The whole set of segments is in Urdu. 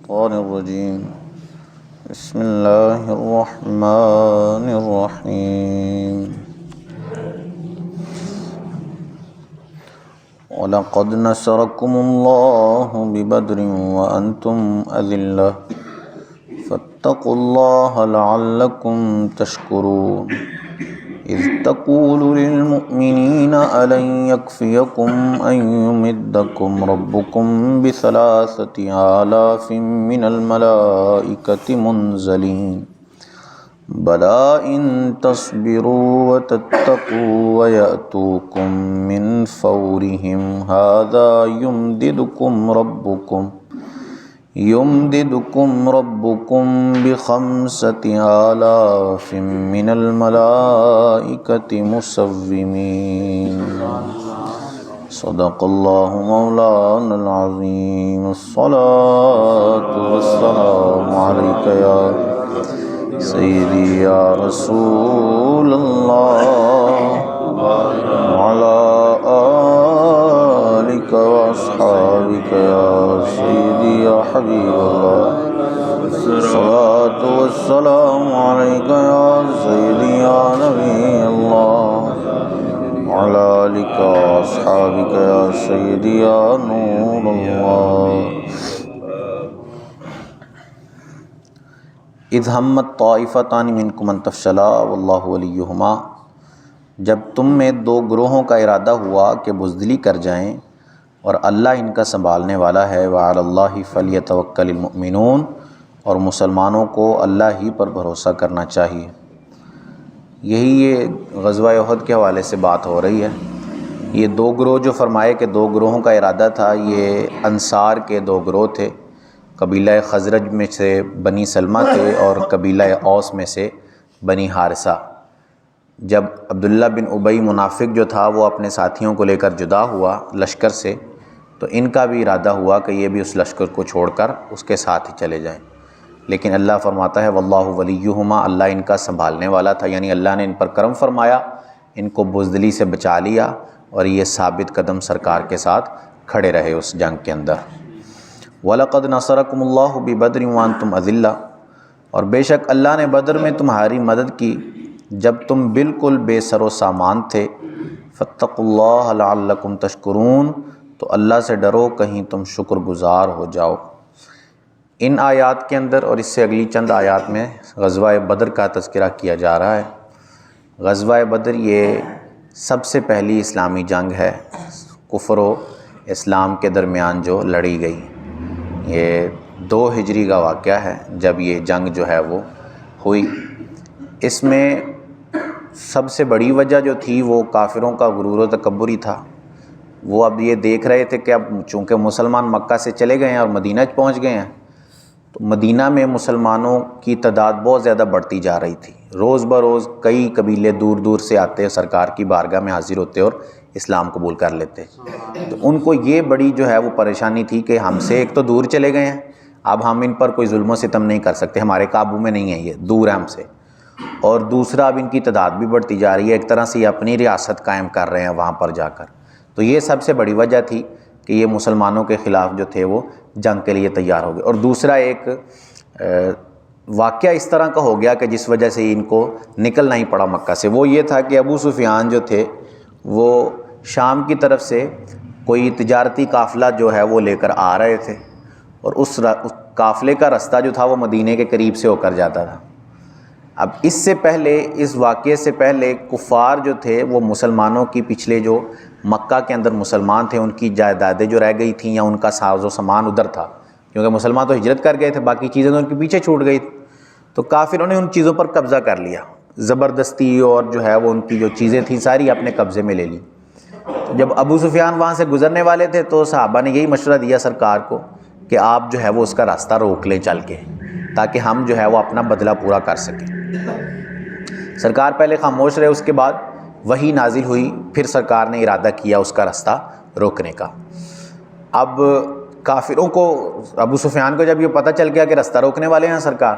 الشيطان الرجيم بسم الله الرحمن الرحيم وَلَقَدْ نَصَرَكُمُ اللَّهُ بِبَدْرٍ وَأَنْتُمْ أَذِلَّةٌ فَاتَّقُوا اللَّهَ لَعَلَّكُمْ تَشْكُرُونَ إِذْ تَقُولُ لِلْمُؤْمِنِينَ أَلَنْ يَكْفِيَكُمْ أَنْ يُمِدَّكُمْ رَبُّكُمْ بِثَلَاثَةِ آلَافٍ مِّنَ الْمَلَائِكَةِ مُنْزَلِينَ بَلَىٰ إِن تَصْبِرُوا وَتَتَّقُوا وَيَأْتُوكُم مِّن فَوْرِهِمْ هَٰذَا يُمْدِدْكُمْ رَبُّكُمْ بِخَمْسَةِ آلَافٍ مِّنَ الْمَلَائِكَةِ مُسَوِّمِينَ صدق اللہ مولانا العظیم الصلاة والسلام علیک یا سیدی یا رسول اللہ وعلی آلک واصحابک یا سیدی یا حبیب اللہ الصلاة والسلام علیک یا سیدی یا نبی اللہ وعلی آلک واصحابک یا سیدی یا نور اللہ اذ ہمت طائفتان منکم ان تفشلا واللہ ولیہما، جب تم میں دو گروہوں کا ارادہ ہوا کہ بزدلی کر جائیں اور اللہ ان کا سنبھالنے والا ہے، وعلی اللہ فلیتوکل المؤمنون، اور مسلمانوں کو اللہ ہی پر بھروسہ کرنا چاہیے۔ یہی یہ غزوہ احد کے حوالے سے بات ہو رہی ہے۔ یہ دو گروہ جو فرمائے کہ دو گروہوں کا ارادہ تھا، یہ انصار کے دو گروہ تھے، قبیلہ خزرج میں سے بنی سلمہ تھے اور قبیلہ اوس میں سے بنی حارثہ۔ جب عبداللہ بن ابی منافق جو تھا وہ اپنے ساتھیوں کو لے کر جدا ہوا لشکر سے، تو ان کا بھی ارادہ ہوا کہ یہ بھی اس لشکر کو چھوڑ کر اس کے ساتھ ہی چلے جائیں، لیکن اللہ فرماتا ہے واللہ ولیہما، اللہ ان کا سنبھالنے والا تھا، یعنی اللہ نے ان پر کرم فرمایا، ان کو بزدلی سے بچا لیا اور یہ ثابت قدم سرکار کے ساتھ کھڑے رہے اس جنگ کے اندر۔ وَلَقَدْ نَصَرَكُمُ اللَّهُ بِبَدْرٍ وَأَنْتُمْ أَذِلَّةٌ، اور بے شک اللہ نے بدر میں تمہاری مدد کی جب تم بالکل بے سر و سامان تھے۔ فَاتَّقُوا اللَّهَ لَعَلَّكُمْ تَشْكُرُونَ، تو اللہ سے ڈرو کہیں تم شکر گزار ہو جاؤ۔ ان آیات کے اندر اور اس سے اگلی چند آیات میں غزوہ بدر کا تذکرہ کیا جا رہا ہے۔ غزوہ بدر یہ سب سے پہلی اسلامی جنگ ہے، کفر و اسلام کے درمیان جو لڑی گئی۔ یہ 2 ہجری کا واقعہ ہے جب یہ جنگ جو ہے وہ ہوئی۔ اس میں سب سے بڑی وجہ جو تھی وہ کافروں کا غرور و تکبر ہی تھا۔ وہ اب یہ دیکھ رہے تھے کہ اب چونکہ مسلمان مکہ سے چلے گئے ہیں اور مدینہ پہنچ گئے ہیں، تو مدینہ میں مسلمانوں کی تعداد بہت زیادہ بڑھتی جا رہی تھی۔ روز بروز کئی قبیلے دور دور سے آتے، سرکار کی بارگاہ میں حاضر ہوتے اور اسلام قبول کر لیتے۔ تو ان کو یہ بڑی جو ہے وہ پریشانی تھی کہ ہم سے ایک تو دور چلے گئے ہیں، اب ہم ان پر کوئی ظلم و ستم نہیں کر سکتے، ہمارے قابو میں نہیں ہے، یہ دور ہے ہم سے، اور دوسرا اب ان کی تعداد بھی بڑھتی جا رہی ہے، ایک طرح سے یہ اپنی ریاست قائم کر رہے ہیں وہاں پر جا کر۔ تو یہ سب سے بڑی وجہ تھی کہ یہ مسلمانوں کے خلاف جو تھے وہ جنگ کے لیے تیار ہو گئے۔ اور دوسرا ایک واقعہ اس طرح کا ہو گیا کہ جس وجہ سے ان کو نکلنا ہی پڑا مکہ سے، وہ یہ تھا کہ ابو سفیان جو تھے وہ شام کی طرف سے کوئی تجارتی قافلہ جو ہے وہ لے کر آ رہے تھے، اور اس قافلے کا رستہ جو تھا وہ مدینے کے قریب سے ہو کر جاتا تھا۔ اب اس سے پہلے، اس واقعے سے پہلے کفار جو تھے وہ مسلمانوں کی پچھلے جو مکہ کے اندر مسلمان تھے ان کی جائیدادیں جو رہ گئی تھیں یا ان کا ساز و سامان ادھر تھا، کیونکہ مسلمان تو ہجرت کر گئے تھے، باقی چیزیں تو ان کے پیچھے چھوٹ گئی تھیں، تو کافروں نے ان چیزوں پر قبضہ کر لیا زبردستی، اور جو ہے وہ ان کی جو چیزیں تھیں ساری اپنے قبضے میں لے لی۔ جب ابو سفیان وہاں سے گزرنے والے تھے تو صحابہ نے یہی مشورہ دیا سرکار کو کہ آپ جو ہے وہ اس کا راستہ روک لیں چل کے، تاکہ ہم جو ہے وہ اپنا بدلہ پورا کر سکیں۔ سرکار پہلے خاموش رہے، اس کے بعد وحی نازل ہوئی، پھر سرکار نے ارادہ کیا اس کا راستہ روکنے کا۔ اب کافروں کو، ابو سفیان کو جب یہ پتہ چل گیا کہ راستہ روکنے والے ہیں سرکار،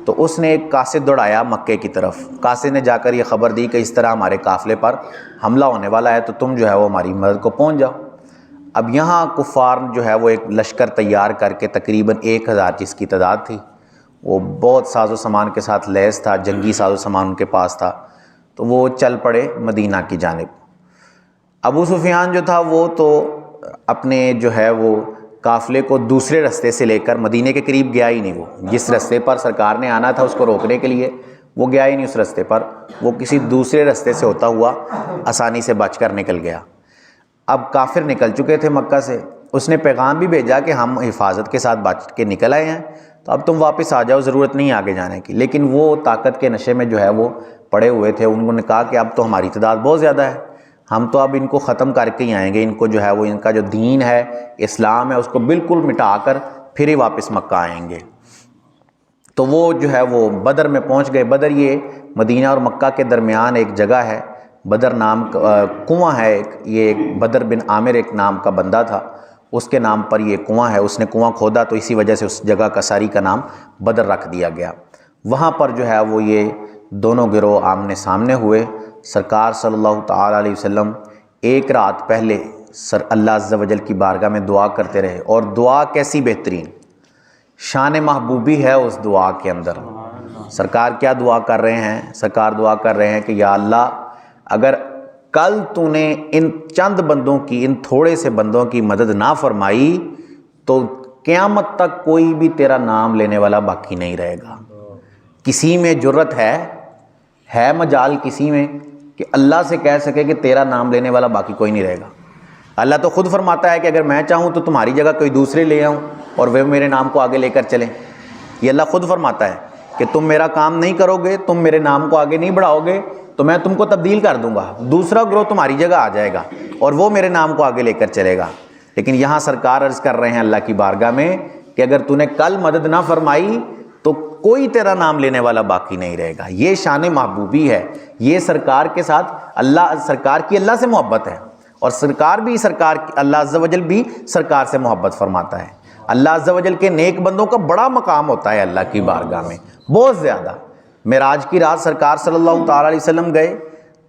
تو اس نے ایک قاصد دوڑایا مکے کی طرف۔ قاصد نے جا کر یہ خبر دی کہ اس طرح ہمارے قافلے پر حملہ ہونے والا ہے، تو تم جو ہے وہ ہماری مدد کو پہنچ جاؤ۔ اب یہاں کفار جو ہے وہ ایک لشکر تیار کر کے تقریباً 1000 جس کی تعداد تھی، وہ بہت ساز و سامان کے ساتھ لیس تھا، جنگی ساز و سامان ان کے پاس تھا، تو وہ چل پڑے مدینہ کی جانب۔ ابو سفیان جو تھا وہ تو اپنے جو ہے وہ قافلے کو دوسرے راستے سے لے کر مدینے کے قریب گیا ہی نہیں، وہ جس راستے پر سرکار نے آنا تھا اس کو روکنے کے لیے وہ گیا ہی نہیں اس راستے پر، وہ کسی دوسرے راستے سے ہوتا ہوا آسانی سے بچ کر نکل گیا۔ اب کافر نکل چکے تھے مکہ سے، اس نے پیغام بھی بھیجا کہ ہم حفاظت کے ساتھ بچ کے نکل آئے ہیں، تو اب تم واپس آ جاؤ، ضرورت نہیں آگے جانے کی۔ لیکن وہ طاقت کے نشے میں جو ہے وہ پڑے ہوئے تھے، انہوں نے کہا کہ اب تو ہماری تعداد بہت زیادہ ہے، ہم تو اب ان کو ختم کر کے ہی آئیں گے، ان کو جو ہے وہ ان کا جو دین ہے اسلام ہے اس کو بالکل مٹا کر پھر ہی واپس مکہ آئیں گے۔ تو وہ جو ہے وہ بدر میں پہنچ گئے۔ بدر یہ مدینہ اور مکہ کے درمیان ایک جگہ ہے، بدر نام کا کنواں ہے ایک، یہ ایک بدر بن عامر ایک نام کا بندہ تھا، اس کے نام پر یہ کنواں ہے، اس نے کنواں کھودا تو اسی وجہ سے اس جگہ کا ساری کا نام بدر رکھ دیا گیا۔ وہاں پر جو ہے وہ یہ دونوں گروہ آمنے سامنے ہوئے۔ سرکار صلی اللہ تعالیٰ علیہ وسلم ایک رات پہلے اللہ عز و جل کی بارگاہ میں دعا کرتے رہے، اور دعا کیسی بہترین، شان محبوبی ہے اس دعا کے اندر۔ سرکار کیا دعا کر رہے ہیں؟ سرکار دعا کر رہے ہیں کہ یا اللہ اگر کل تو نے ان چند بندوں کی، ان تھوڑے سے بندوں کی مدد نہ فرمائی تو قیامت تک کوئی بھی تیرا نام لینے والا باقی نہیں رہے گا۔ کسی میں جرت ہے مجال کسی میں کہ اللہ سے کہہ سکے کہ تیرا نام لینے والا باقی کوئی نہیں رہے گا؟ اللہ تو خود فرماتا ہے کہ اگر میں چاہوں تو تمہاری جگہ کوئی دوسرے لے آؤں اور وہ میرے نام کو آگے لے کر چلیں۔ یہ اللہ خود فرماتا ہے کہ تم میرا کام نہیں کرو گے، تم میرے نام کو آگے نہیں بڑھاؤ گے تو میں تم کو تبدیل کر دوں گا، دوسرا گروہ تمہاری جگہ آ جائے گا اور وہ میرے نام کو آگے لے کر چلے گا۔ لیکن یہاں سرکار عرض کر رہے ہیں اللہ کی بارگاہ میں کہ اگر تو نے کل مدد نہ فرمائی تو کوئی تیرا نام لینے والا باقی نہیں رہے گا۔ یہ شان محبوبی ہے، یہ سرکار کے ساتھ سرکار کی اللہ سے محبت ہے، اور سرکار بھی اللہ عز و جل بھی سرکار سے محبت فرماتا ہے۔ اللہ عز و جل کے نیک بندوں کا بڑا مقام ہوتا ہے اللہ کی بارگاہ میں، بہت زیادہ۔ معراج کی رات سرکار صلی اللہ تعالیٰ علیہ وسلم گئے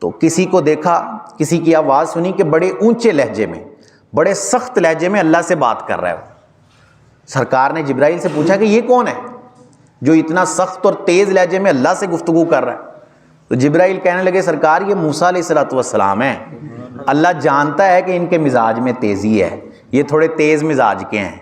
تو کسی کو دیکھا، کسی کی آواز سنی کہ بڑے اونچے لہجے میں، بڑے سخت لہجے میں اللہ سے بات کر رہا ہے۔ سرکار نے جبرائیل سے پوچھا کہ یہ کون ہے جو اتنا سخت اور تیز لہجے میں اللہ سے گفتگو کر رہا ہے؟ تو جبرائیل کہنے لگے سرکار یہ موسیٰ علیہ السلام ہیں، اللہ جانتا ہے کہ ان کے مزاج میں تیزی ہے، یہ تھوڑے تیز مزاج کے ہیں۔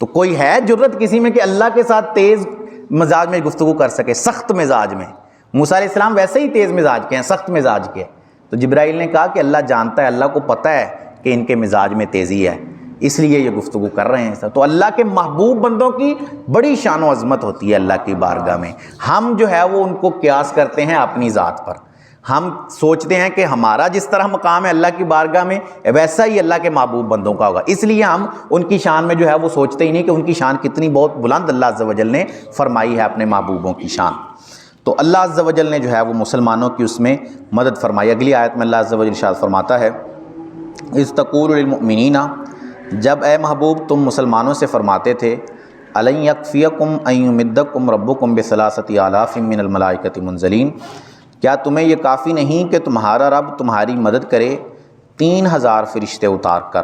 تو کوئی ہے جرت کسی میں کہ اللہ کے ساتھ تیز مزاج میں گفتگو کر سکے، سخت مزاج میں؟ موسیٰ علیہ السلام ویسے ہی تیز مزاج کے ہیں، سخت مزاج کے۔ تو جبرائیل نے کہا کہ اللہ جانتا ہے، اللہ کو پتہ ہے کہ ان کے مزاج میں تیزی ہے، اس لیے یہ گفتگو کر رہے ہیں۔ تو اللہ کے محبوب بندوں کی بڑی شان و عظمت ہوتی ہے اللہ کی بارگاہ میں۔ ہم جو ہے وہ ان کو قیاس کرتے ہیں اپنی ذات پر، ہم سوچتے ہیں کہ ہمارا جس طرح مقام ہے اللہ کی بارگاہ میں ویسا ہی اللہ کے محبوب بندوں کا ہوگا، اس لیے ہم ان کی شان میں جو ہے وہ سوچتے ہی نہیں کہ ان کی شان کتنی بہت بلند اللہ عز و جل نے فرمائی ہے اپنے محبوبوں کی شان۔ تو اللہ عز و جل نے جو ہے وہ مسلمانوں کی اس میں مدد فرمائی۔ اگلی آیت میں اللہ عز و جل ارشاد فرماتا ہے اذ تقول للمؤمنین، جب اے محبوب تم مسلمانوں سے فرماتے تھے الن یکفیکم ان یمدکم ربکم بثلاثۃ آلاف من الملائکۃ منزلین، کیا تمہیں یہ کافی نہیں کہ تمہارا رب تمہاری مدد کرے 3000 فرشتے اتار کر؟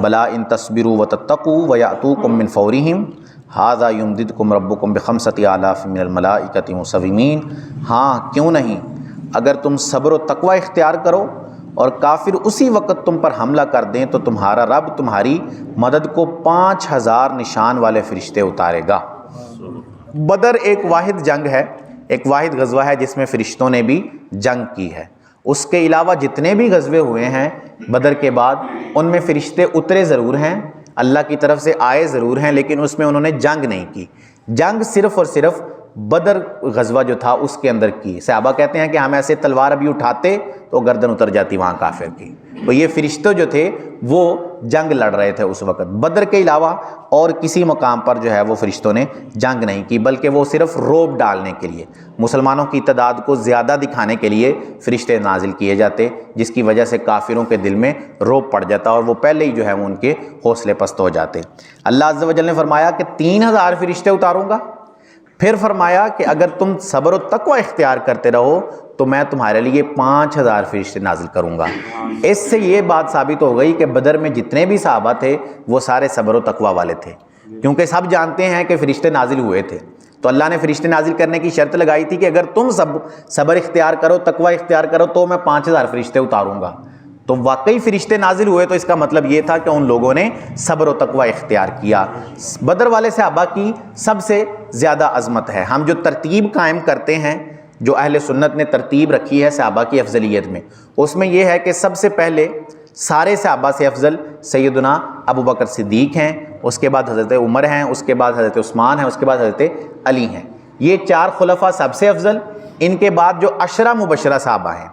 بلا ان تصبروا وتتقوا ویأتوکم من فورہم ھذا یمددکم ربکم بخمسۃ آلاف من الملائکۃ مسومین، ہاں کیوں نہیں، اگر تم صبر و تقوی اختیار کرو اور کافر اسی وقت تم پر حملہ کر دیں تو تمہارا رب تمہاری مدد کو 5000 نشان والے فرشتے اتارے گا۔ بدر ایک واحد جنگ ہے، ایک واحد غزوہ ہے جس میں فرشتوں نے بھی جنگ کی ہے۔ اس کے علاوہ جتنے بھی غزوے ہوئے ہیں بدر کے بعد ان میں فرشتے اترے ضرور ہیں، اللہ کی طرف سے آئے ضرور ہیں، لیکن اس میں انہوں نے جنگ نہیں کی۔ جنگ صرف اور صرف بدر غزوہ جو تھا اس کے اندر کی۔ صحابہ کہتے ہیں کہ ہم ایسے تلوار ابھی اٹھاتے تو گردن اتر جاتی وہاں کافر کی۔ تو یہ فرشتے جو تھے وہ جنگ لڑ رہے تھے اس وقت۔ بدر کے علاوہ اور کسی مقام پر جو ہے وہ فرشتوں نے جنگ نہیں کی، بلکہ وہ صرف روب ڈالنے کے لیے، مسلمانوں کی تعداد کو زیادہ دکھانے کے لیے فرشتے نازل کیے جاتے، جس کی وجہ سے کافروں کے دل میں روب پڑ جاتا اور وہ پہلے ہی جو ہے وہ ان کے حوصلے پست ہو جاتے۔ اللہ عز و جل نے فرمایا کہ 3000 فرشتے اتاروں گا، پھر فرمایا کہ اگر تم صبر و تقوی اختیار کرتے رہو تو میں تمہارے لیے 5000 فرشتے نازل کروں گا۔ اس سے یہ بات ثابت ہو گئی کہ بدر میں جتنے بھی صحابہ تھے وہ سارے صبر و تقوی والے تھے، کیونکہ سب جانتے ہیں کہ فرشتے نازل ہوئے تھے۔ تو اللہ نے فرشتے نازل کرنے کی شرط لگائی تھی کہ اگر تم صبر اختیار کرو، تقوی اختیار کرو، تو میں 5000 فرشتے اتاروں گا۔ تو واقعی فرشتے نازل ہوئے، تو اس کا مطلب یہ تھا کہ ان لوگوں نے صبر و تقوی اختیار کیا۔ بدر والے صحابہ کی سب سے زیادہ عظمت ہے۔ ہم جو ترتیب قائم کرتے ہیں، جو اہل سنت نے ترتیب رکھی ہے صحابہ کی افضلیت میں، اس میں یہ ہے کہ سب سے پہلے سارے صحابہ سے افضل سیدنا ابو بکر صدیق ہیں، اس کے بعد حضرت عمر ہیں، اس کے بعد حضرت عثمان ہیں، اس کے بعد حضرت علی ہیں۔ یہ 4 خلفاء سب سے افضل۔ ان کے بعد جو 10 مبشرہ صحابہ ہیں،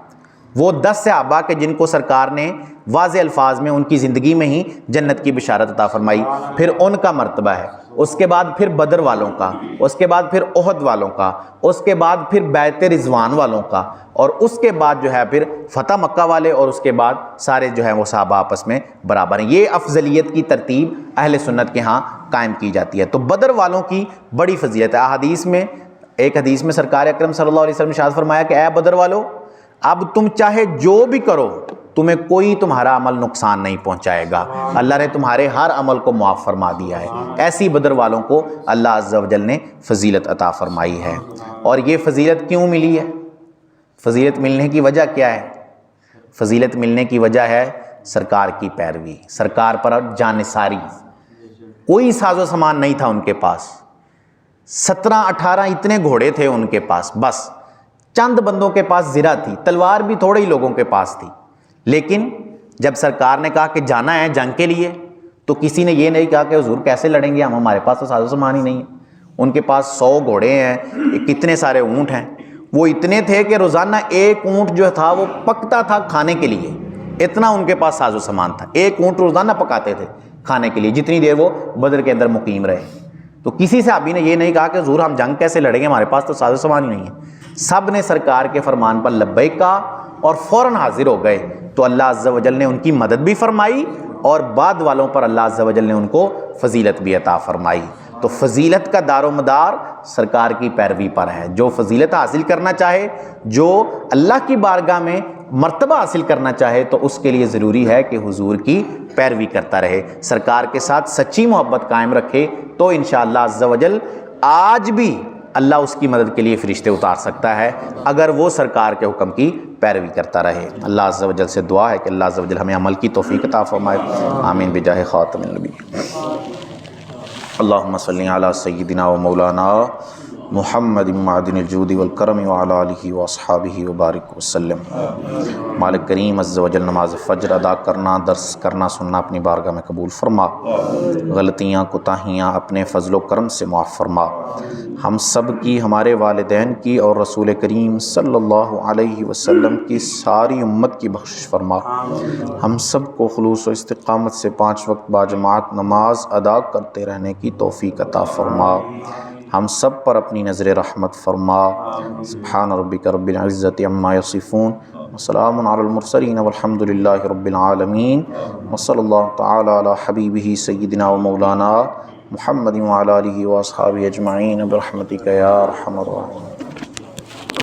وہ 10 صحابہ کے جن کو سرکار نے واضح الفاظ میں ان کی زندگی میں ہی جنت کی بشارت عطا فرمائی، پھر ان کا مرتبہ ہے، اس کے بعد پھر بدر والوں کا، اس کے بعد پھر احد والوں کا، اس کے بعد پھر بیعت رضوان والوں کا، اور اس کے بعد جو ہے پھر فتح مکہ والے، اور اس کے بعد سارے جو ہیں وہ صحابہ آپس میں برابر ہیں۔ یہ افضلیت کی ترتیب اہل سنت کے ہاں قائم کی جاتی ہے۔ تو بدر والوں کی بڑی فضیلت ہے۔ احادیث میں، ایک حدیث میں سرکار اکرم صلی اللہ علیہ وسلم نے ارشاد فرمایا کہ اے بدر والو، اب تم چاہے جو بھی کرو، تمہیں کوئی تمہارا عمل نقصان نہیں پہنچائے گا، اللہ نے تمہارے ہر عمل کو معاف فرما دیا ہے۔ ایسی بدر والوں کو اللہ عز و جل نے فضیلت عطا فرمائی ہے۔ اور یہ فضیلت کیوں ملی ہے؟ فضیلت ملنے کی وجہ کیا ہے؟ فضیلت ملنے کی وجہ ہے سرکار کی پیروی، سرکار پر جانثاری۔ کوئی ساز و سامان نہیں تھا ان کے پاس، 17-18 اتنے گھوڑے تھے ان کے پاس، بس چند بندوں کے پاس زرہ تھی، تلوار بھی تھوڑے ہی لوگوں کے پاس تھی۔ لیکن جب سرکار نے کہا کہ جانا ہے جنگ کے لیے، تو کسی نے یہ نہیں کہا کہ حضور کیسے لڑیں گے ہمارے پاس تو ساز و سامان ہی نہیں ہے۔ ان کے پاس 100 گھوڑے ہیں، کتنے سارے اونٹ ہیں، وہ اتنے تھے کہ روزانہ ایک اونٹ جو تھا وہ پکتا تھا کھانے کے لیے، اتنا ان کے پاس ساز و سامان تھا، ایک اونٹ روزانہ پکاتے تھے کھانے کے لیے، جتنی دیر وہ بدر کے اندر مقیم رہے۔ تو کسی صحابی نے یہ نہیں کہا کہ حضور ہم جنگ کیسے لڑیں گے، ہمارے پاس تو ساز و سامان ہی نہیں ہے۔ سب نے سرکار کے فرمان پر لبیک کہا اور فوراً حاضر ہو گئے۔ تو اللہ عز و جل نے ان کی مدد بھی فرمائی، اور بعد والوں پر اللہ عز و جل نے ان کو فضیلت بھی عطا فرمائی۔ تو فضیلت کا دار و مدار سرکار کی پیروی پر ہے۔ جو فضیلت حاصل کرنا چاہے، جو اللہ کی بارگاہ میں مرتبہ حاصل کرنا چاہے، تو اس کے لیے ضروری ہے کہ حضور کی پیروی کرتا رہے، سرکار کے ساتھ سچی محبت قائم رکھے، تو انشاءاللہ عز و جل آج بھی اللہ اس کی مدد کے لیے فرشتے اتار سکتا ہے، اگر وہ سرکار کے حکم کی پیروی کرتا رہے۔ اللہ عز و جل سے دعا ہے کہ اللہ عز و جل ہمیں عمل کی توفیق عطا فرمائے، آمین بجاہ خاتم النبی۔ اللہم صلی علی سیدنا و مولانا محمد معدن الجود والکرم وعلی آلہ واصحابہ وبارک وسلم۔ مالک کریم عز و جل نماز فجر ادا کرنا، درس کرنا، سننا اپنی بارگاہ میں قبول فرما، غلطیاں کوتاہیاں اپنے فضل و کرم سے معاف فرما، ہم سب کی، ہمارے والدین کی اور رسول کریم صلی اللہ علیہ وسلم کی ساری امت کی بخشش فرما، ہم سب کو خلوص و استقامت سے 5 وقت باجماعت نماز ادا کرتے رہنے کی توفیق عطا فرما، ہم سب پر اپنی نظر رحمت فرما۔ سبحان ربک رب العزت عما یصفون وسلام علی المرسلین والحمد للہ رب العالمین، وصلی اللہ تعالی علی حبیبہ سیدنا و مولانا محمد وعلی آلہ واصحابہ اجمعین برحمتک یا ارحم الراحمین۔